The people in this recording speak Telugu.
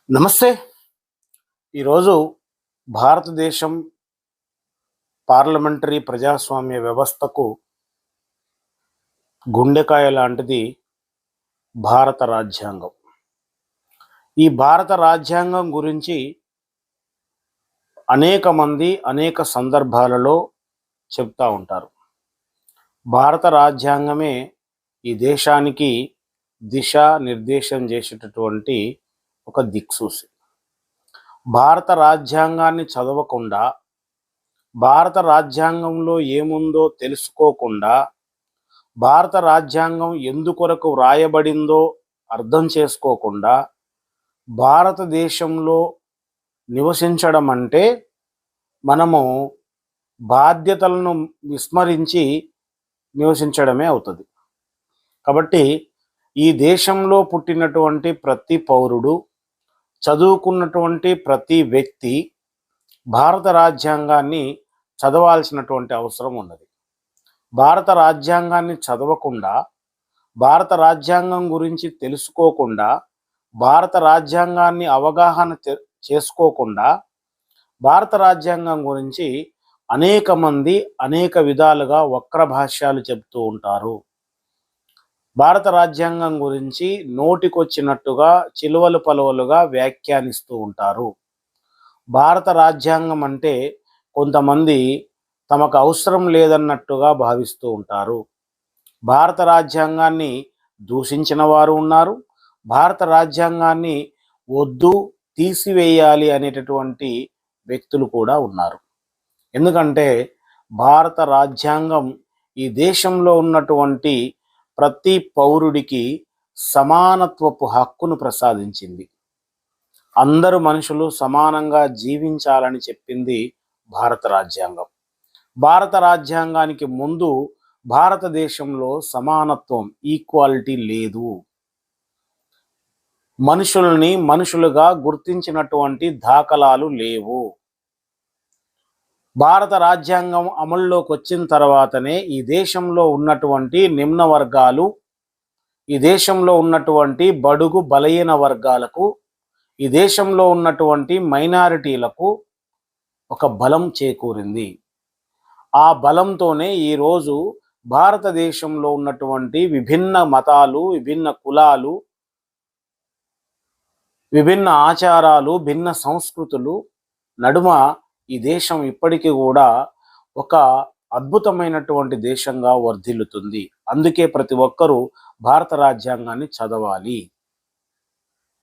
నమస్తే. ఈరోజు భారతదేశం పార్లమెంటరీ ప్రజాస్వామ్య వ్యవస్థకు గుండెకాయ లాంటిది భారత రాజ్యాంగం. ఈ భారత రాజ్యాంగం గురించి అనేక మంది అనేక సందర్భాలలో చెప్తూ ఉంటారు. భారత రాజ్యాంగమే ఈ దేశానికి నిర్దేశం చేసేటటువంటి ఒక దిక్సూచి. భారత రాజ్యాంగాన్ని చదవకుండా, భారత రాజ్యాంగంలో ఏముందో తెలుసుకోకుండా, భారత రాజ్యాంగం ఎందుకొరకు వ్రాయబడిందో అర్థం చేసుకోకుండా భారతదేశంలో నివసించడం అంటే మనము బాధ్యతలను విస్మరించి నివసించడమే అవుతుంది. కాబట్టి ఈ దేశంలో పుట్టినటువంటి ప్రతి పౌరుడు, చదువుకున్నటువంటి ప్రతి వ్యక్తి భారత రాజ్యాంగాన్ని చదవాల్సినటువంటి అవసరం ఉన్నది. భారత రాజ్యాంగాన్ని చదవకుండా, భారత రాజ్యాంగం గురించి తెలుసుకోకుండా, భారత రాజ్యాంగాన్ని అవగాహన చేసుకోకుండా భారత రాజ్యాంగం గురించి అనేక మంది అనేక విధాలుగా వక్ర భాష్యాలు చెబుతూ ఉంటారు. భారత రాజ్యాంగం గురించి నోటికొచ్చినట్టుగా చిలువలు పలువలుగా వ్యాఖ్యానిస్తూ ఉంటారు. భారత రాజ్యాంగం అంటే కొంతమంది తమకు అవసరం లేదన్నట్టుగా భావిస్తూ ఉంటారు. భారత రాజ్యాంగాన్ని దూషించిన వారు ఉన్నారు. భారత రాజ్యాంగాన్ని వద్దు, తీసివేయాలి అనేటటువంటి వ్యక్తులు కూడా ఉన్నారు. ఎందుకంటే భారత రాజ్యాంగం ఈ దేశంలో ఉన్నటువంటి ప్రతి పౌరుడికి సమానత్వపు హక్కును ప్రసాదించింది. అందరు మనుషులు సమానంగా జీవించాలని చెప్పింది భారత రాజ్యాంగం. భారత రాజ్యాంగానికి ముందు భారతదేశంలో సమానత్వం, ఈక్వాలిటీ లేదు. మనుషుల్ని మనుషులుగా గుర్తించినటువంటి దాఖలాలు లేవు. భారత రాజ్యాంగం అమల్లోకి వచ్చిన తర్వాతనే ఈ దేశంలో ఉన్నటువంటి నిమ్న వర్గాలు, ఈ దేశంలో ఉన్నటువంటి బడుగు బలహీన వర్గాలకు, ఈ దేశంలో ఉన్నటువంటి మైనారిటీలకు ఒక బలం చేకూరింది. ఆ బలంతోనే ఈరోజు భారతదేశంలో ఉన్నటువంటి విభిన్న మతాలు, విభిన్న కులాలు, విభిన్న ఆచారాలు, భిన్న సంస్కృతులు నడుమ ఈ దేశం ఇప్పటికీ కూడా ఒక అద్భుతమైనటువంటి దేశంగా వర్ధిల్లుతుంది. అందుకే ప్రతి ఒక్కరూ భారత రాజ్యాంగాన్ని చదవాలి.